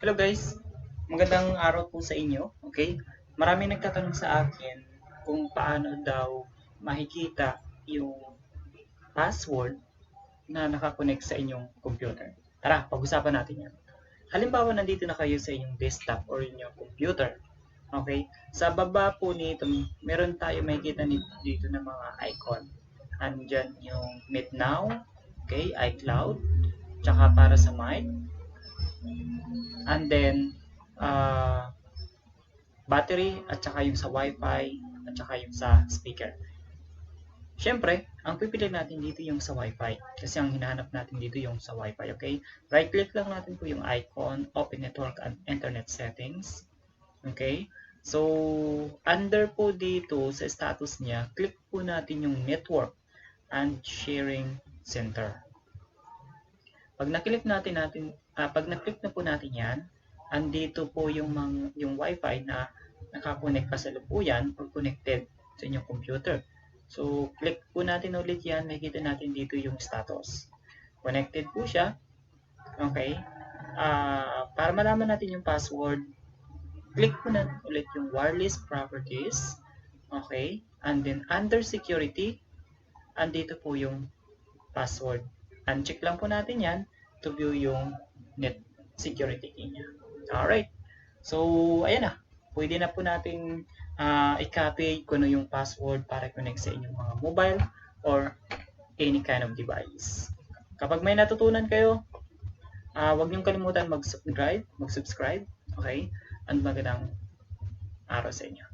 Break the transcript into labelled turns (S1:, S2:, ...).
S1: Hello guys, magandang araw po sa inyo. Okay? Marami nagtatanong sa akin kung paano daw makikita yung password na nakakonect sa inyong computer. Tara, pag-usapan natin yan. Halimbawa, nandito na kayo sa inyong desktop or inyong computer. Okay? Sa baba po nito, meron tayo makikita dito ng mga icon. Andyan yung Meet Now, okay, iCloud, tsaka para sa mic, and then uh, battery at saka yung sa wifi at saka yung sa speaker. Siyempre, ang pipili natin dito yung sa wifi kasi ang hinahanap natin dito yung sa wifi, okay? Right click lang natin po yung icon, open network and internet settings. Okay? So, under po dito sa status niya, click po natin yung network and sharing center. Pag na-click na po natin 'yan, andito po yung wifi na nakakonect kasalukuyan or connected sa inyong computer. So, click po natin ulit 'yan, makikita natin dito yung status. Connected po siya, okay? Para malaman natin yung password, click po natin ulit yung wireless properties, okay? And then under security, andito po yung password. Uncheck lang po natin yan to view yung net security key niya. Alright. So, ayan na. Pwede na po natin i-copy kung ano yung password para connect sa inyong mga mobile or any kind of device. Kapag may natutunan kayo, huwag niyong kalimutan mag-subscribe, okay? And magandang araw sa inyo.